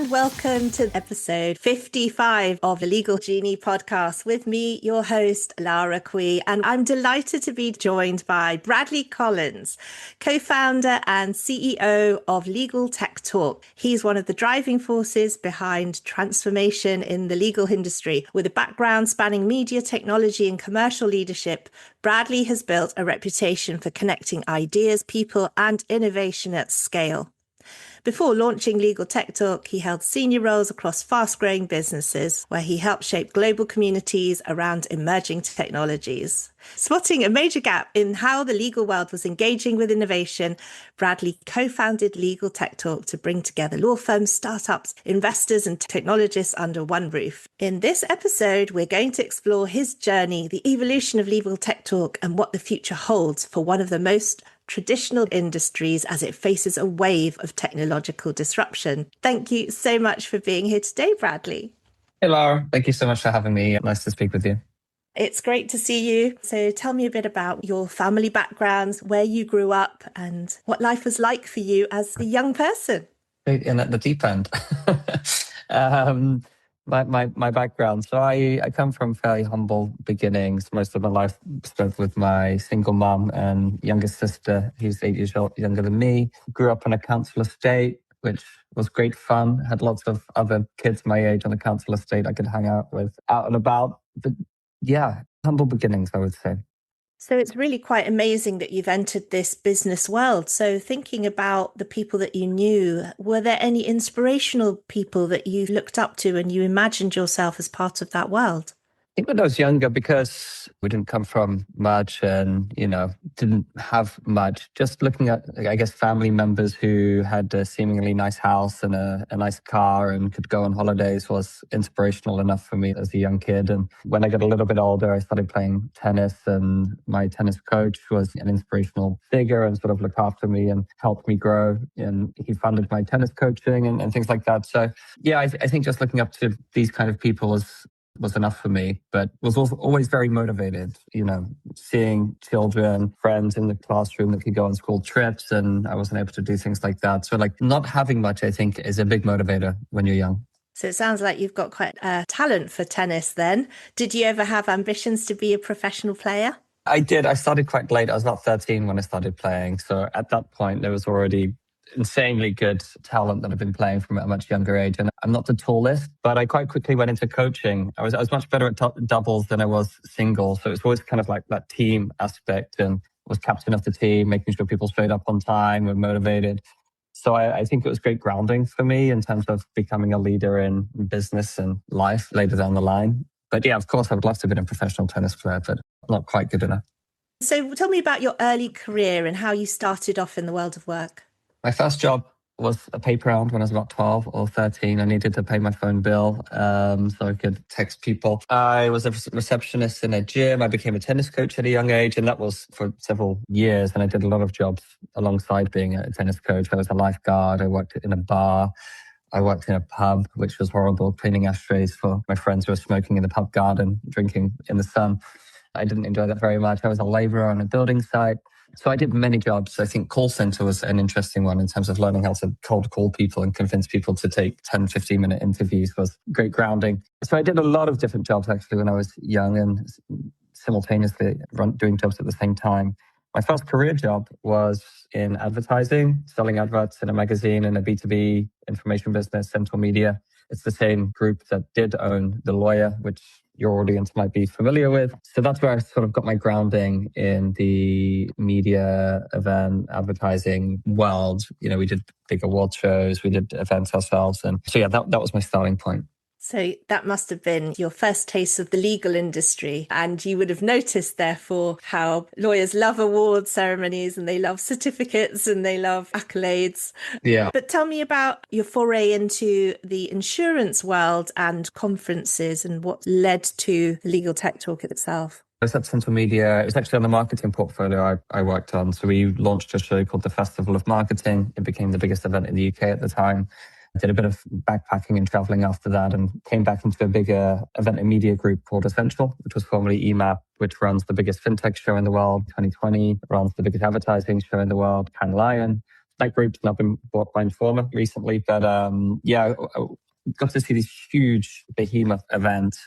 and welcome to episode 55 of the Legal Genie Podcast with me, your host, Lara Quie. And I'm delighted to be joined by Bradley Collins, co-founder and CEO of LegalTechTalk. He's one of the driving forces behind transformation in the legal industry. With a background spanning media, technology, and commercial leadership, Bradley has built a reputation for connecting ideas, people, and innovation at scale. Before launching LegalTechTalk, he held senior roles across fast-growing businesses where he helped shape global communities around emerging technologies. Spotting a major gap in how the legal world was engaging with innovation, Bradley co-founded LegalTechTalk to bring together law firms, startups, investors, and technologists under one roof. In this episode, we're going to explore his journey, the evolution of LegalTechTalk, and what the future holds for one of the most traditional industries as it faces a wave of technological disruption. Thank you so much for being here today, Bradley. Hey, Lara. Thank you so much for having me. Nice to speak with you. It's great to see you. So tell me a bit about your family backgrounds, where you grew up, and what life was like for you as a young person. In at the deep end. My background. So I come from fairly humble beginnings. Most of my life spent with my single mom and youngest sister, who's 8 years younger than me. Grew up on a council estate, which was great fun. Had lots of other kids my age on the council estate I could hang out with out and about. But yeah, humble beginnings, I would say. So it's really quite amazing that you've entered this business world. So thinking about the people that you knew, were there any inspirational people that you looked up to and you imagined yourself as part of that world? I think when I was younger, because we didn't come from much and, didn't have much, just looking at, I guess, family members who had a seemingly nice house and a nice car and could go on holidays was inspirational enough for me as a young kid. And when I got a little bit older, I started playing tennis, and my tennis coach was an inspirational figure and sort of looked after me and helped me grow. And he funded my tennis coaching and things like that. So yeah, I think just looking up to these kind of people was enough for me, but was also always very motivated, seeing children, friends in the classroom that could go on school trips, and I wasn't able to do things like that. So not having much, I think, is a big motivator when you're young. So it sounds like you've got quite a talent for tennis then. Did you ever have ambitions to be a professional player? I did. I started quite late. I was about 13 when I started playing. So at that point, there was already insanely good talent that I've been playing from a much younger age. And I'm not the tallest, but I quite quickly went into coaching. I was much better at doubles than I was singles. So it's always kind of like that team aspect, and was captain of the team, making sure people showed up on time, were motivated. So I think it was great grounding for me in terms of becoming a leader in business and life later down the line. But yeah, of course, I would love to have been a professional tennis player, but not quite good enough. So tell me about your early career and how you started off in the world of work. My first job was a paper round when I was about 12 or 13. I needed to pay my phone bill so I could text people. I was a receptionist in a gym. I became a tennis coach at a young age, and that was for several years. And I did a lot of jobs alongside being a tennis coach. I was a lifeguard. I worked in a bar. I worked in a pub, which was horrible, cleaning ashtrays for my friends who were smoking in the pub garden, drinking in the sun. I didn't enjoy that very much. I was a labourer on a building site. So I did many jobs. I think call center was an interesting one in terms of learning how to cold call people and convince people to take 10, 15-minute interviews was great grounding. So I did a lot of different jobs actually when I was young, and simultaneously doing jobs at the same time. My first career job was in advertising, selling adverts in a magazine in a B2B information business, Central Media. It's the same group that did own The Lawyer, which your audience might be familiar with. So that's where I sort of got my grounding in the media, event, advertising world. We did big award shows, we did events ourselves. And so yeah, that was my starting point. So that must have been your first taste of the legal industry. And you would have noticed, therefore, how lawyers love award ceremonies and they love certificates and they love accolades. Yeah. But tell me about your foray into the insurance world and conferences and what led to LegalTechTalk itself. I was at Central Media. It was actually on the marketing portfolio I worked on. So we launched a show called the Festival of Marketing. It became the biggest event in the UK at the time. I did a bit of backpacking and traveling after that, and came back into a bigger event and media group called Essential, which was formerly EMAP, which runs the biggest fintech show in the world, 2020, runs the biggest advertising show in the world, Cannes Lion. That group's now been bought by Informa recently, but I got to see this huge behemoth event.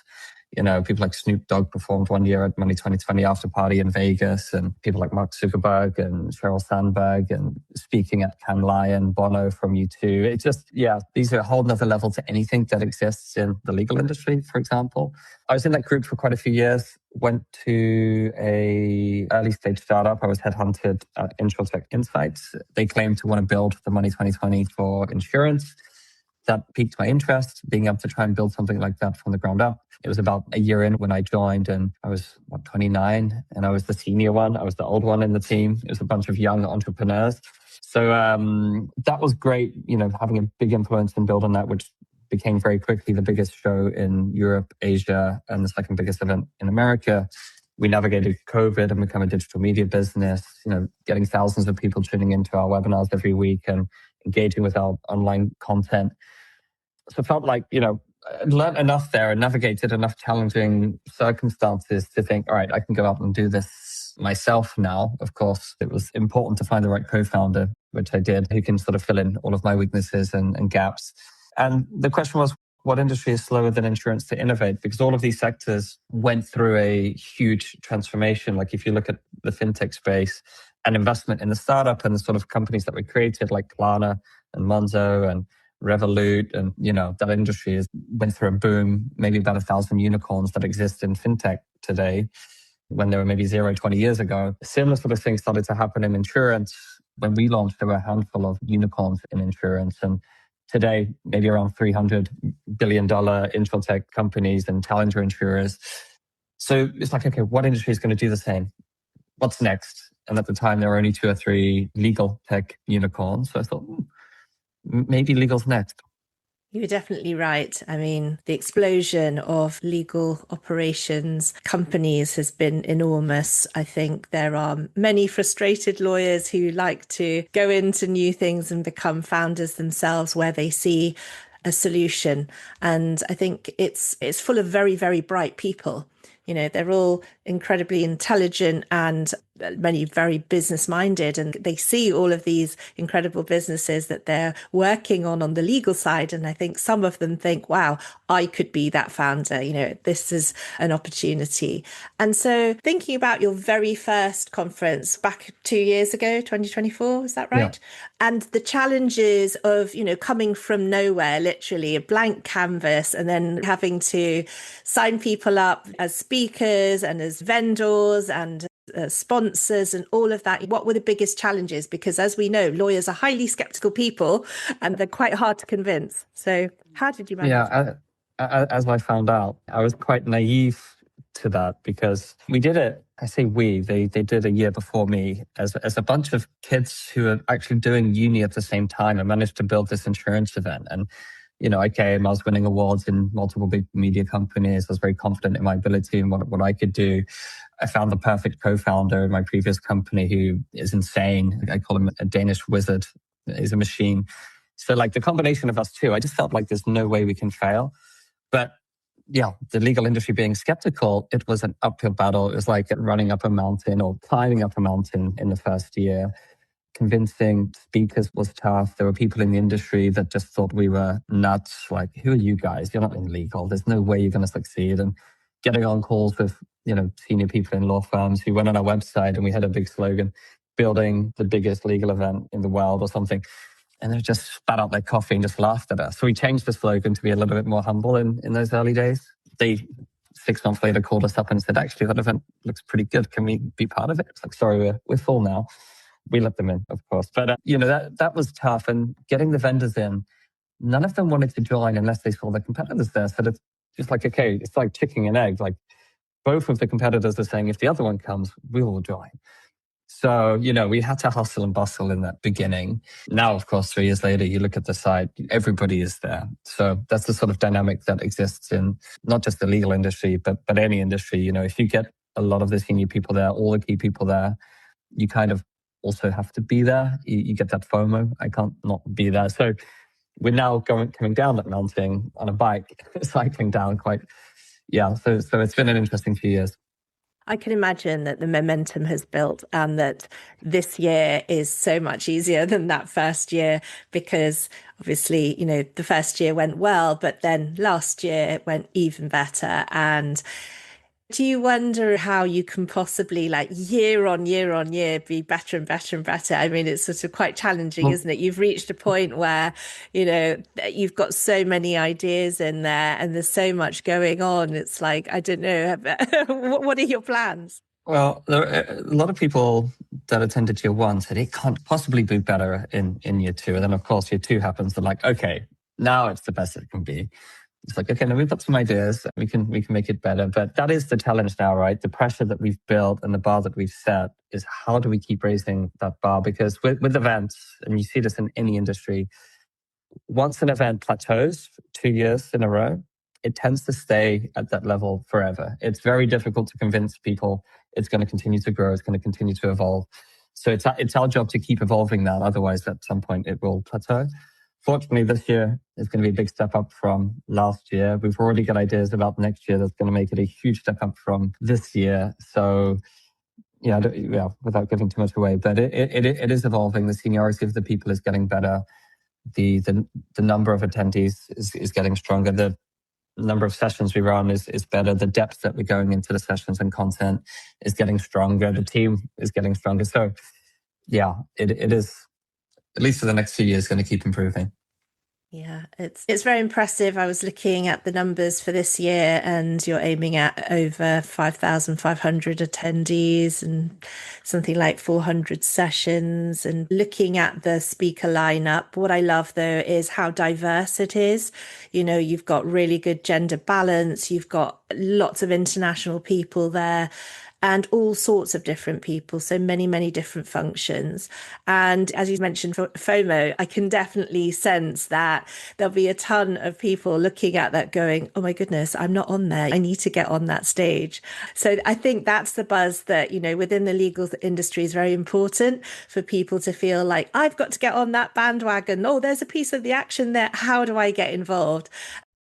People like Snoop Dogg performed one year at Money 2020 after party in Vegas, and people like Mark Zuckerberg and Sheryl Sandberg, and speaking at Cannes Lion, Bono from U2. It's just, these are a whole nother level to anything that exists in the legal industry, for example. I was in that group for quite a few years, went to a early stage startup. I was headhunted at Insurtech Insights. They claimed to want to build the Money 2020 for insurance. That piqued my interest, being able to try and build something like that from the ground up. It was about a year in when I joined, and I was 29, and I was the senior one. I was the old one in the team. It was a bunch of young entrepreneurs. So that was great, having a big influence in building that, which became very quickly the biggest show in Europe, Asia, and the second biggest event in America. We navigated COVID and become a digital media business, getting thousands of people tuning into our webinars every week and engaging with our online content. So it felt like, I learned enough there and navigated enough challenging circumstances to think, all right, I can go out and do this myself now. Of course, it was important to find the right co-founder, which I did, who can sort of fill in all of my weaknesses and gaps. And the question was, what industry is slower than insurance to innovate? Because all of these sectors went through a huge transformation. Like if you look at the fintech space and investment in the startup and the sort of companies that were created like Klarna and Monzo and Revolut, and that industry went through a boom, maybe about 1,000 unicorns that exist in fintech today, when there were maybe 20 years ago. Similar sort of things started to happen in insurance. When we launched, there were a handful of unicorns in insurance, and today maybe around $300 billion insurtech companies and challenger insurers. So it's like, okay, what industry is going to do the same? What's next? And at the time, there were only 2 or 3 legal tech unicorns. So I thought, maybe legal's next. You're definitely right. I mean, the explosion of legal operations companies has been enormous. I think there are many frustrated lawyers who like to go into new things and become founders themselves where they see a solution. And I think it's full of very, very bright people. They're all incredibly intelligent and many very business minded, and they see all of these incredible businesses that they're working on the legal side. And I think some of them think, wow, I could be that founder. This is an opportunity. And so thinking about your very first conference back 2 years ago, 2024, is that right? Yeah. And the challenges of, coming from nowhere, literally a blank canvas, and then having to sign people up as speakers and as vendors and sponsors and all of that. What were the biggest challenges? Because as we know, lawyers are highly skeptical people and they're quite hard to convince. So how did you manage? Yeah, as I found out, I was quite naive to that because we did it. I say we, they did a year before me as a bunch of kids who are actually doing uni at the same time and managed to build this insurance event. And I came, I was winning awards in multiple big media companies. I was very confident in my ability and what I could do. I found the perfect co-founder in my previous company who is insane. I call him a Danish wizard. He's a machine. So like the combination of us two, I just felt like there's no way we can fail. But yeah, the legal industry being skeptical, it was an uphill battle. It was like running up a mountain or climbing up a mountain in the first year. Convincing speakers was tough. There were people in the industry that just thought we were nuts. Like, who are you guys? You're not in legal. There's no way you're going to succeed. And getting on calls with, senior people in law firms who went on our website and we had a big slogan, building the biggest legal event in the world or something. And they just spat out their coffee and just laughed at us. So we changed the slogan to be a little bit more humble in those early days. They 6 months later called us up and said, actually, that event looks pretty good. Can we be part of it? It's like, sorry, we're full now. We let them in, of course. But, that was tough. And getting the vendors in, none of them wanted to join unless they saw their competitors there. So it's just like, okay, it's like chicken and egg. Like both of the competitors are saying, if the other one comes, we will join. So, we had to hustle and bustle in that beginning. Now, of course, 3 years later, you look at the site, everybody is there. So that's the sort of dynamic that exists in not just the legal industry, but any industry. If you get a lot of the senior people there, all the key people there, you kind of also have to be there. You get that FOMO. I can't not be there. So we're now coming down that mountain on a bike, cycling down quite. Yeah. So it's been an interesting few years. I can imagine that the momentum has built and that this year is so much easier than that first year because obviously, the first year went well, but then last year went even better. And do you wonder how you can possibly like year on year on year be better and better and better? I mean, it's sort of quite challenging, Well, isn't it? You've reached a point where, you've got so many ideas in there and there's so much going on. It's like, I don't know, what are your plans? well, there are a lot of people that attended year one said it can't possibly be better in year two. And then, of course, year two happens. They're like, okay, now it's the best it can be. It's like, okay, now we've got some ideas. We can make it better. But that is the challenge now, right? The pressure that we've built and the bar that we've set is how do we keep raising that bar? Because with events, and you see this in any industry, once an event plateaus 2 years in a row, it tends to stay at that level forever. It's very difficult to convince people it's going to continue to grow, it's going to continue to evolve. So it's our job to keep evolving that. Otherwise, at some point, it will plateau. Fortunately, this year is going to be a big step up from last year. We've already got ideas about next year that's going to make it a huge step up from this year. So, yeah, without giving too much away, but it is evolving. The seniority of the people is getting better. The number of attendees is getting stronger. The number of sessions we run is better. The depth that we're going into the sessions and content is getting stronger. The team is getting stronger. So, yeah, it is, at least for the next few years, going to keep improving. Yeah, it's very impressive. I was looking at the numbers for this year and you're aiming at over 5,500 attendees and something like 400 sessions. And looking at the speaker lineup, what I love though is how diverse it is. You've got really good gender balance. You've got lots of international people there and all sorts of different people. So many, many different functions. And as you mentioned, FOMO, I can definitely sense that there'll be a ton of people looking at that going, oh my goodness, I'm not on there. I need to get on that stage. So I think that's the buzz that, within the legal industry is very important for people to feel like, I've got to get on that bandwagon. Oh, there's a piece of the action there. How do I get involved?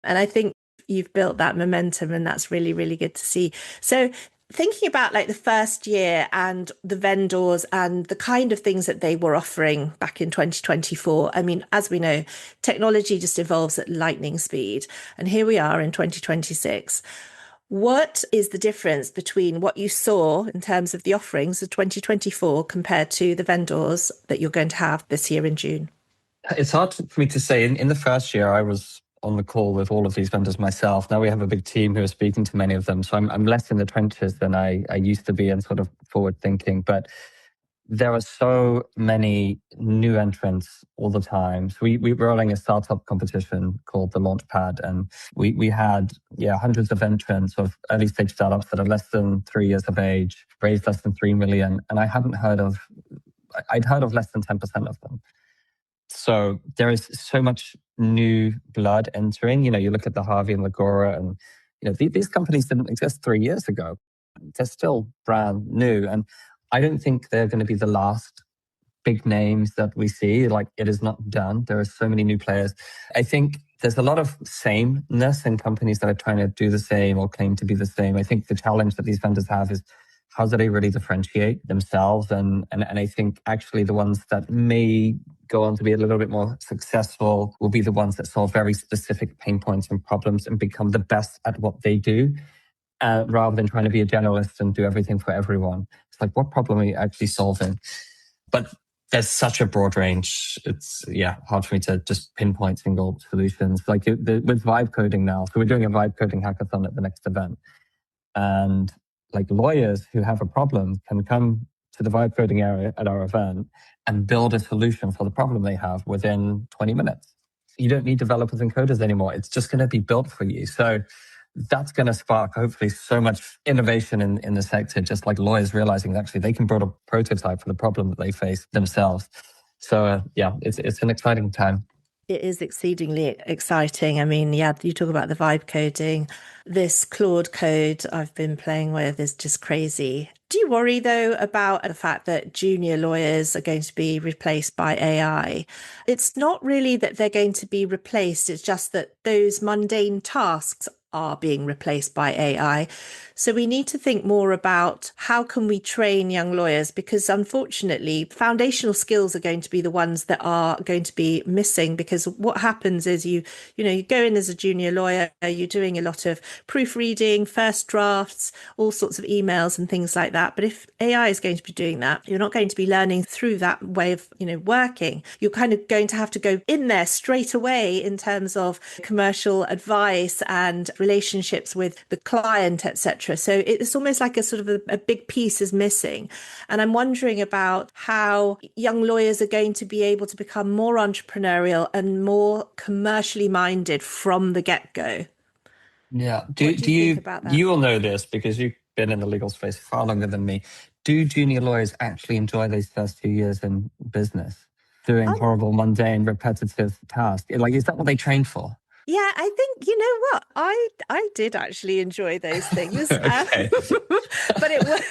And I think you've built that momentum and that's really, really good to see. So thinking about like the first year and the vendors and the kind of things that they were offering back in 2024. I mean, as we know, technology just evolves at lightning speed. And here we are in 2026. What is the difference between what you saw in terms of the offerings of 2024 compared to the vendors that you're going to have this year in June? It's hard for me to say. In the first year, I was on the call with all of these vendors myself. Now we have a big team who are speaking to many of them. So I'm less in the trenches than I used to be and sort of forward thinking. But there are so many new entrants all the time. So we're running a startup competition called the Launchpad. And we had hundreds of entrants of early stage startups that are less than 3 years of age, raised less than 3 million. And I'd heard of less than 10% of them. So there is so much new blood entering. You look at the Harvey and Lagora, and these companies didn't exist 3 years ago. They're still brand new, and I don't think they're going to be the last big names that we see. Like, it is not done. There are so many new players. I think there's a lot of sameness in companies that are trying to do the same or claim to be the same. I think the challenge that these vendors have is how do they really differentiate themselves? And I think actually the ones that may go on to be a little bit more successful will be the ones that solve very specific pain points and problems and become the best at what they do, rather than trying to be a generalist and do everything for everyone. It's like, what problem are you actually solving? But there's such a broad range. It's hard for me to just pinpoint single solutions. Like with vibe coding now. So we're doing a vibe coding hackathon at the next event. And like lawyers who have a problem can come to the vibe coding area at our event and build a solution for the problem they have within 20 minutes. You don't need developers and coders anymore. It's just going to be built for you. So that's going to spark hopefully so much innovation in the sector, just like lawyers realizing that actually they can build a prototype for the problem that they face themselves. So it's an exciting time. It is exceedingly exciting. I mean, you talk about the vibe coding. This Claude code I've been playing with is just crazy. Do you worry, though, about the fact that junior lawyers are going to be replaced by AI? It's not really that they're going to be replaced. It's just that those mundane tasks are being replaced by AI. So we need to think more about how can we train young lawyers, because unfortunately, foundational skills are going to be the ones that are going to be missing, because what happens is you go in as a junior lawyer, you're doing a lot of proofreading, first drafts, all sorts of emails and things like that. But if AI is going to be doing that, you're not going to be learning through that way of, working. You're kind of going to have to go in there straight away in terms of commercial advice and relationships with the client, etc. So it's almost like a sort of a big piece is missing. And I'm wondering about how young lawyers are going to be able to become more entrepreneurial and more commercially minded from the get-go. Yeah. What do you think about that? You will know this because you've been in the legal space far longer than me. Do junior lawyers actually enjoy those first 2 years in business, doing horrible, mundane, repetitive tasks? Like, is that what they trained for? Yeah, I think, you know what? I did actually enjoy those things. Okay. But it was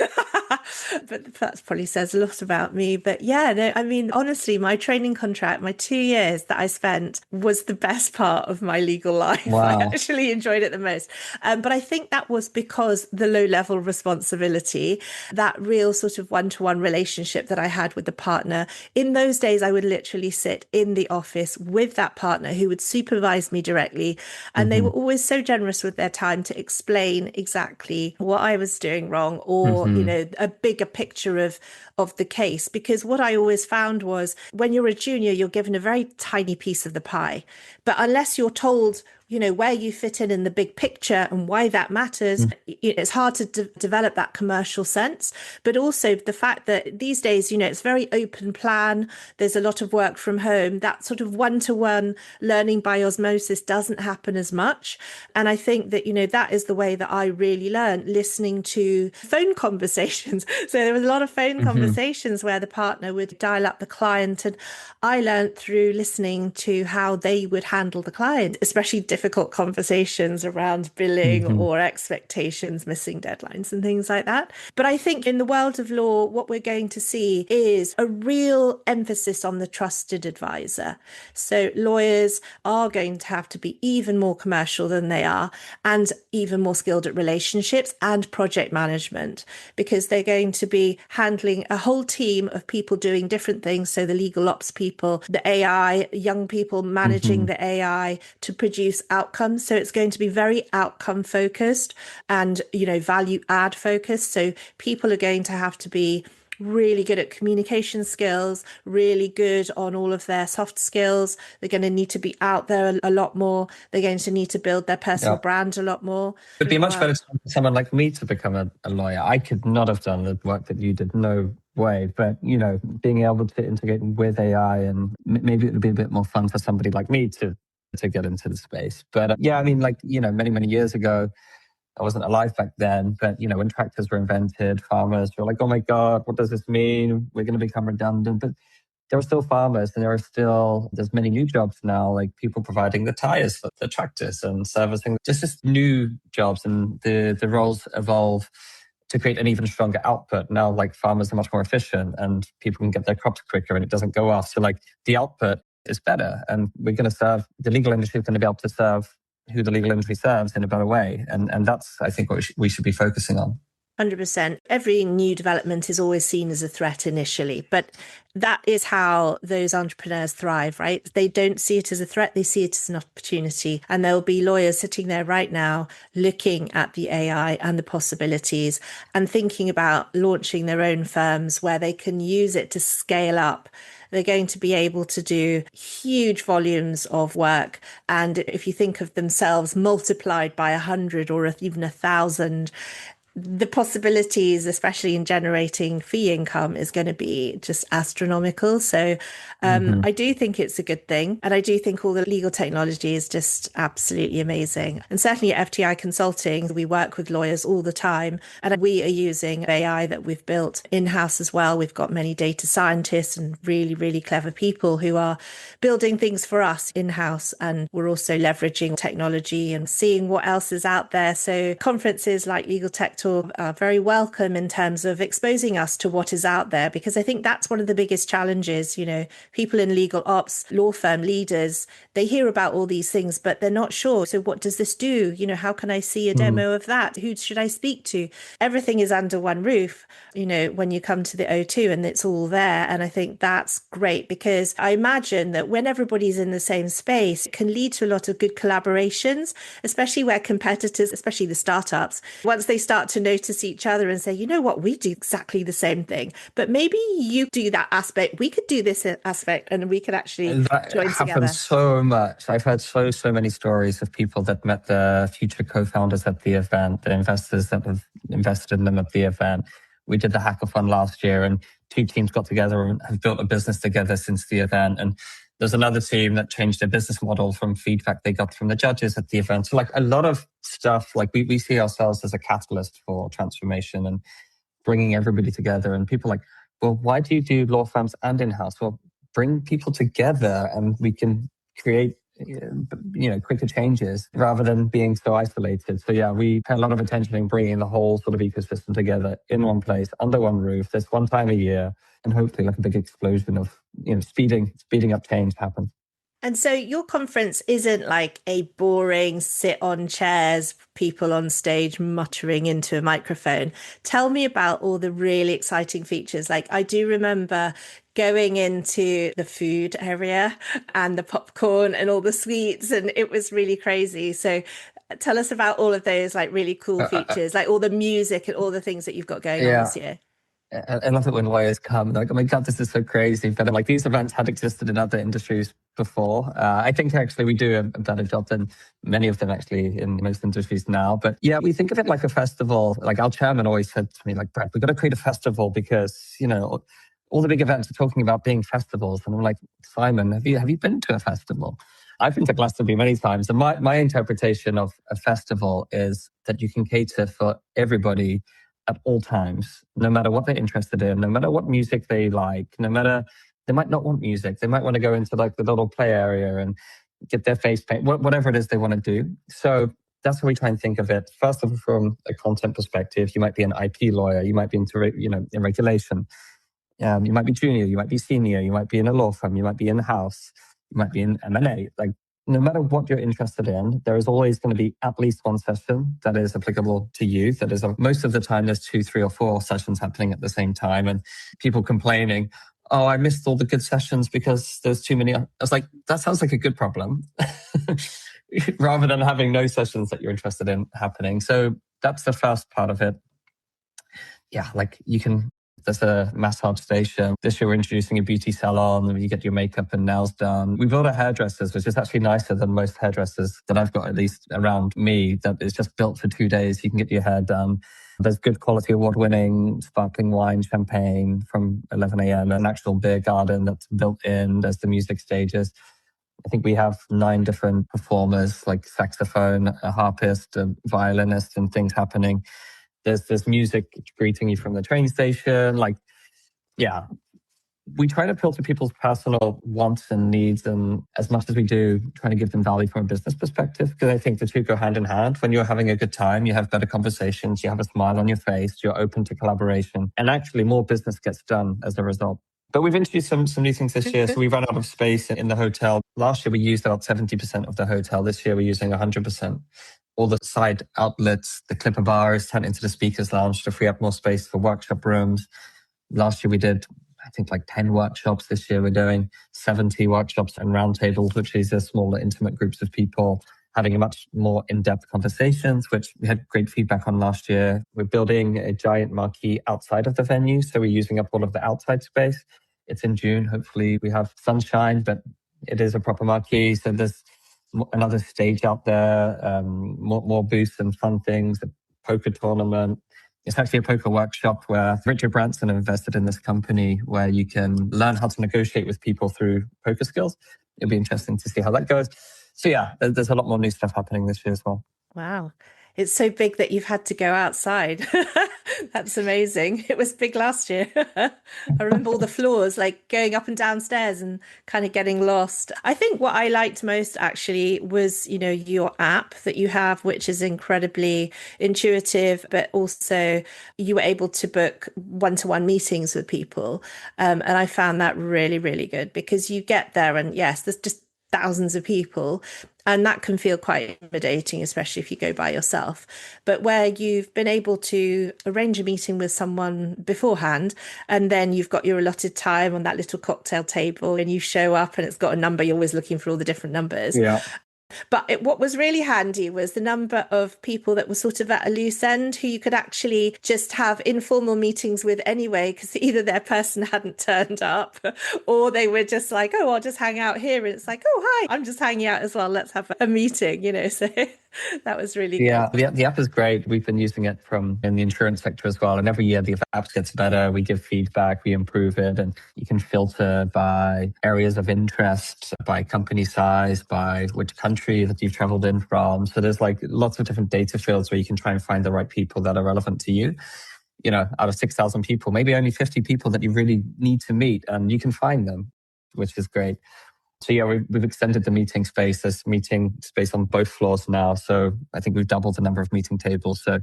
but that probably says a lot about me. But yeah, no, I mean, honestly, my training contract, my 2 years that I spent was the best part of my legal life. I Wow. actually enjoyed it the most. But I think that was because the low level responsibility, that real sort of one-to-one relationship that I had with the partner. In those days, I would literally sit in the office with that partner who would supervise me directly. And they were always so generous with their time to explain exactly what I was doing wrong, or, a bigger picture of the case. Because what I always found was when you're a junior, you're given a very tiny piece of the pie. But unless you're told, where you fit in the big picture and why that matters, it's hard to develop that commercial sense. But also the fact that these days, it's very open plan. There's a lot of work from home. That sort of one-to-one learning by osmosis doesn't happen as much. And I think that, that is the way that I really learned, listening to phone conversations. So there was a lot of phone conversations where the partner would dial up the client, and I learned through listening to how they would handle the client, especially difficult conversations around billing or expectations, missing deadlines and things like that. But I think in the world of law, what we're going to see is a real emphasis on the trusted advisor. So lawyers are going to have to be even more commercial than they are, and even more skilled at relationships and project management, because they're going to be handling a whole team of people doing different things. So the legal ops people, the AI, young people managing the AI to produce outcomes. So it's going to be very outcome focused and, value add focused. So people are going to have to be really good at communication skills, really good on all of their soft skills. They're going to need to be out there a lot more. They're going to need to build their personal brand a lot more. It'd be much better for someone like me to become a lawyer. I could not have done the work that you did, no way. But, being able to integrate with AI, and maybe it would be a bit more fun for somebody like me to get into the space. But many, many years ago, I wasn't alive back then, but, when tractors were invented, farmers were like, oh my God, what does this mean? We're going to become redundant. But there are still farmers, and there's many new jobs now, like people providing the tires for the tractors and servicing, just new jobs, and the roles evolve to create an even stronger output. Now, like, farmers are much more efficient and people can get their crops quicker and it doesn't go off. So the output is better, and we're going to serve, the legal industry is going to be able to serve who the legal industry serves in a better way. And that's, I think, what we should be focusing on. 100%. Every new development is always seen as a threat initially, but that is how those entrepreneurs thrive, right? They don't see it as a threat, they see it as an opportunity. And there'll be lawyers sitting there right now looking at the AI and the possibilities and thinking about launching their own firms where they can use it to scale up. They're going to be able to do huge volumes of work. And if you think of themselves multiplied by 100 or even 1,000, the possibilities, especially in generating fee income, is going to be just astronomical. So I do think it's a good thing. And I do think all the legal technology is just absolutely amazing. And certainly at FTI Consulting, we work with lawyers all the time. And we are using AI that we've built in-house as well. We've got many data scientists and really, really clever people who are building things for us in-house. And we're also leveraging technology and seeing what else is out there. So conferences like LegalTechTalk respect or are very welcome in terms of exposing us to what is out there, because I think that's one of the biggest challenges. People in legal ops, law firm leaders, they hear about all these things, but they're not sure. So what does this do? How can I see a demo of that? Who should I speak to? Everything is under one roof, when you come to the O2 and it's all there. And I think that's great, because I imagine that when everybody's in the same space, it can lead to a lot of good collaborations, especially where competitors, especially the startups, once they start to notice each other and say, you know what, we do exactly the same thing, but maybe you do that aspect, we could do this aspect, and we could actually join happens together. So much. I've heard so many stories of people that met the future co-founders at the event, the investors that have invested in them at the event. We did the hackathon last year, and 2 teams got together and have built a business together since the event. And there's another team that changed their business model from feedback they got from the judges at the event. So a lot of stuff, we see ourselves as a catalyst for transformation and bringing everybody together. And people well, why do you do law firms and in-house? Well, bring people together and we can create quicker changes rather than being so isolated. So yeah, we pay a lot of attention in bringing the whole sort of ecosystem together in one place, under one roof, this one time a year, and hopefully a big explosion of speeding up change happens. And so your conference isn't like a boring sit on chairs, people on stage muttering into a microphone. Tell me about all the really exciting features. I do remember going into the food area and the popcorn and all the sweets, and it was really crazy. So tell us about all of those really cool features, all the music and all the things that you've got going on this year. I love it when lawyers come oh my God, this is so crazy. But these events had existed in other industries before. I think actually we do a better job than many of them actually in most industries now. But yeah, we think of it like a festival. Our chairman always said to me, Brett, we've got to create a festival because, all the big events are talking about being festivals. And I'm like, Simon, have you been to a festival? I've been to Glastonbury many times. And my interpretation of a festival is that you can cater for everybody at all times, no matter what they're interested in, no matter what music they like, no matter, they might not want music. They might want to go into the little play area and get their face paint, whatever it is they want to do. So that's how we try and think of it. First of all, from a content perspective, you might be an IP lawyer, you might be into, in regulation. You might be junior, you might be senior, you might be in a law firm, you might be in-house, you might be in M&A. No matter what you're interested in, there is always going to be at least one session that is applicable to you. That is, most of the time, there's 2, 3, or 4 sessions happening at the same time, and people complaining, "Oh, I missed all the good sessions because there's too many." I was like, that sounds like a good problem, rather than having no sessions that you're interested in happening. So that's the first part of it. Yeah, you can. There's a massage station. This year we're introducing a beauty salon where you get your makeup and nails done. We built a hairdressers, which is actually nicer than most hairdressers that I've got, at least around me, that is just built for 2 days. You can get your hair done. There's good quality award-winning sparkling wine, champagne from 11 a.m. An actual beer garden that's built in. There's the music stages. I think we have 9 different performers, like saxophone, a harpist, a violinist, and things happening. There's music greeting you from the train station. We try to appeal to people's personal wants and needs, and as much as we do, trying to give them value from a business perspective, because I think the two go hand in hand. When you're having a good time, you have better conversations, you have a smile on your face, you're open to collaboration, and actually more business gets done as a result. But we've introduced some new things this year. So we ran out of space in the hotel. Last year, we used about 70% of the hotel. This year, we're using 100%. All the side outlets, the Clipper bar is turned into the speakers lounge to free up more space for workshop rooms. Last year we did, I think, 10 workshops. This year we're doing 70 workshops and roundtables, which is a smaller, intimate groups of people having a much more in-depth conversations, which we had great feedback on last year. We're building a giant marquee outside of the venue, so we're using up all of the outside space. It's in June. Hopefully we have sunshine, but it is a proper marquee. So there's another stage out there, more booths and fun things, a poker tournament. It's actually a poker workshop where Richard Branson invested in this company where you can learn how to negotiate with people through poker skills. It'll be interesting to see how that goes. So yeah, there's a lot more new stuff happening this year as well. Wow. It's so big that you've had to go outside. That's amazing. It was big last year. I remember all the floors, like going up and downstairs and kind of getting lost. I think what I liked most actually was, your app that you have, which is incredibly intuitive, but also you were able to book one-to-one meetings with people. And I found that really, really good because you get there and yes, there's just thousands of people. And that can feel quite intimidating, especially if you go by yourself. But where you've been able to arrange a meeting with someone beforehand, and then you've got your allotted time on that little cocktail table, and you show up and it's got a number, you're always looking for all the different numbers. Yeah. But what was really handy was the number of people that were sort of at a loose end who you could actually just have informal meetings with anyway, because either their person hadn't turned up or they were just like, oh, I'll just hang out here. And it's like, oh, hi, I'm just hanging out as well. Let's have a meeting, So that was really Yeah, good. the app is great. We've been using it in the insurance sector as well. And every year the app gets better. We give feedback, we improve it, and you can filter by areas of interest, by company size, by which country that you've traveled in from. So there's like lots of different data fields where you can try and find the right people that are relevant to you. Out of 6,000 people, maybe only 50 people that you really need to meet, and you can find them, which is great. So yeah, we've extended the meeting space. There's meeting space on both floors now. So I think we've doubled the number of meeting tables. So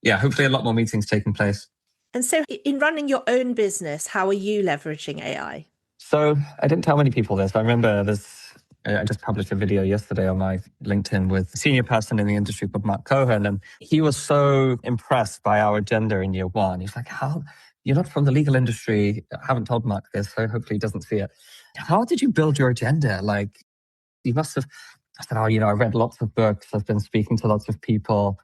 yeah, hopefully a lot more meetings taking place. And so in running your own business, how are you leveraging AI? So I didn't tell many people this. I remember I just published a video yesterday on my LinkedIn with a senior person in the industry called Mark Cohen. And he was so impressed by our agenda in year one. He's like, how? You're not from the legal industry. I haven't told Mark this, so hopefully he doesn't see it. How did you build your agenda? Like, you must have. I said, I read lots of books. I've been speaking to lots of people.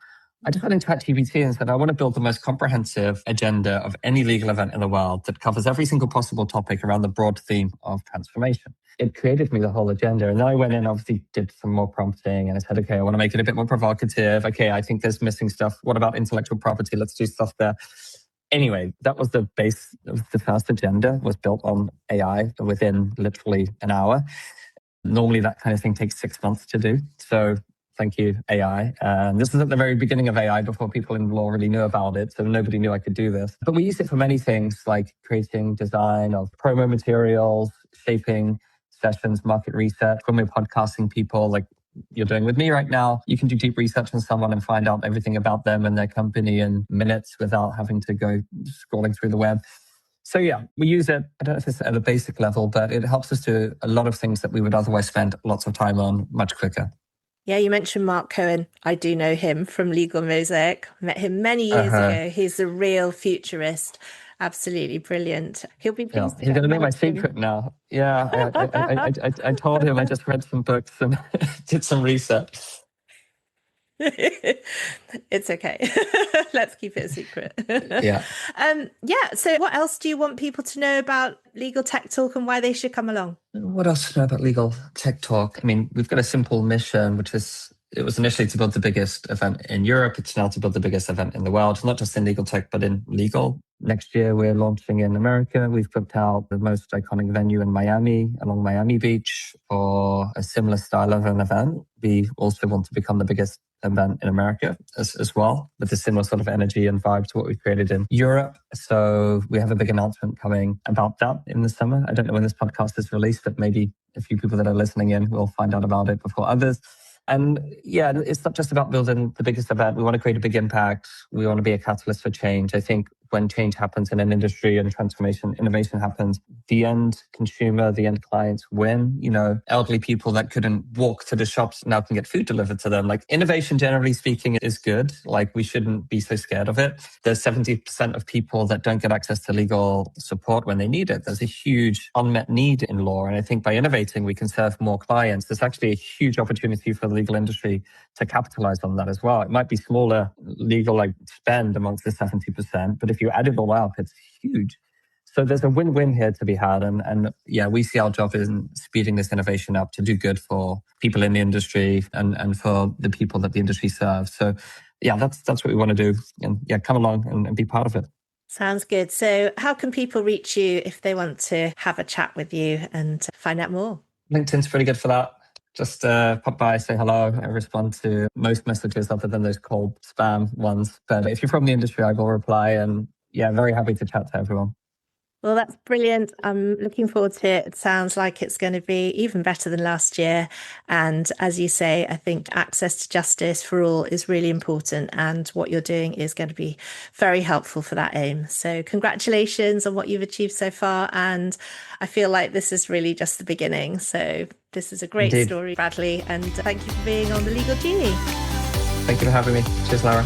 I just went into ChatGPT and said, I want to build the most comprehensive agenda of any legal event in the world that covers every single possible topic around the broad theme of transformation. It created me the whole agenda. And then I went in, obviously did some more prompting, and I said, okay, I want to make it a bit more provocative. Okay, I think there's missing stuff. What about intellectual property? Let's do stuff there. Anyway, that was the base of the first agenda, was built on AI within literally an hour. Normally that kind of thing takes 6 months to do. So thank you, AI. This is at the very beginning of AI, before people in law really knew about it. So nobody knew I could do this. But we use it for many things, like creating design of promo materials, shaping sessions, market research. When we're podcasting people, like you're doing with me right now, you can do deep research on someone and find out everything about them and their company in minutes without having to go scrolling through the web. So yeah, we use it, I don't know if it's at a basic level, but it helps us do a lot of things that we would otherwise spend lots of time on much quicker. Yeah, you mentioned Mark Cohen. I do know him from Legal Mosaic. I met him many years ago. He's a real futurist. Absolutely brilliant. He'll be pleased. Yeah, he's going to know my secret now. Yeah, I told him I just read some books and did some research. It's okay. Let's keep it a secret. Yeah. So what else do you want people to know about Legal Tech Talk and why they should come along? What else to know about Legal Tech Talk? I mean, we've got a simple mission, which is, it was initially to build the biggest event in Europe. It's now to build the biggest event in the world, not just in legal tech, but in legal. Next year, we're launching in America. We've booked out the most iconic venue in Miami, along Miami Beach, for a similar style of an event. We also want to become the biggest event in America as well, with a similar sort of energy and vibe to what we've created in Europe. So we have a big announcement coming about that in the summer. I don't know when this podcast is released, but maybe a few people that are listening in will find out about it before others. And yeah, it's not just about building the biggest event. We want to create a big impact. We want to be a catalyst for change. I think when change happens in an industry and transformation, innovation happens, the end consumer, the end clients win. Elderly people that couldn't walk to the shops now can get food delivered to them. Like, innovation, generally speaking, is good. Like, we shouldn't be so scared of it. There's 70% of people that don't get access to legal support when they need it. There's a huge unmet need in law. And I think by innovating, we can serve more clients. There's actually a huge opportunity for the legal industry to capitalize on that as well. It might be smaller legal spend amongst the 70%, but if you add it all up, it's huge. So there's a win-win here to be had. And yeah, we see our job in speeding this innovation up to do good for people in the industry and for the people that the industry serves. So yeah, that's what we want to do. And yeah, come along and be part of it. Sounds good. So how can people reach you if they want to have a chat with you and find out more? LinkedIn's pretty good for that. Just pop by, say hello. I respond to most messages other than those cold spam ones. But if you're from the industry, I will reply. And yeah, very happy to chat to everyone. Well, that's brilliant. I'm looking forward to it. It sounds like it's going to be even better than last year. And as you say, I think access to justice for all is really important. And what you're doing is going to be very helpful for that aim. So congratulations on what you've achieved so far. And I feel like this is really just the beginning. So this is a great Indeed. story, Bradley. And thank you for being on the Legal Genie. Thank you for having me. Cheers, Lara.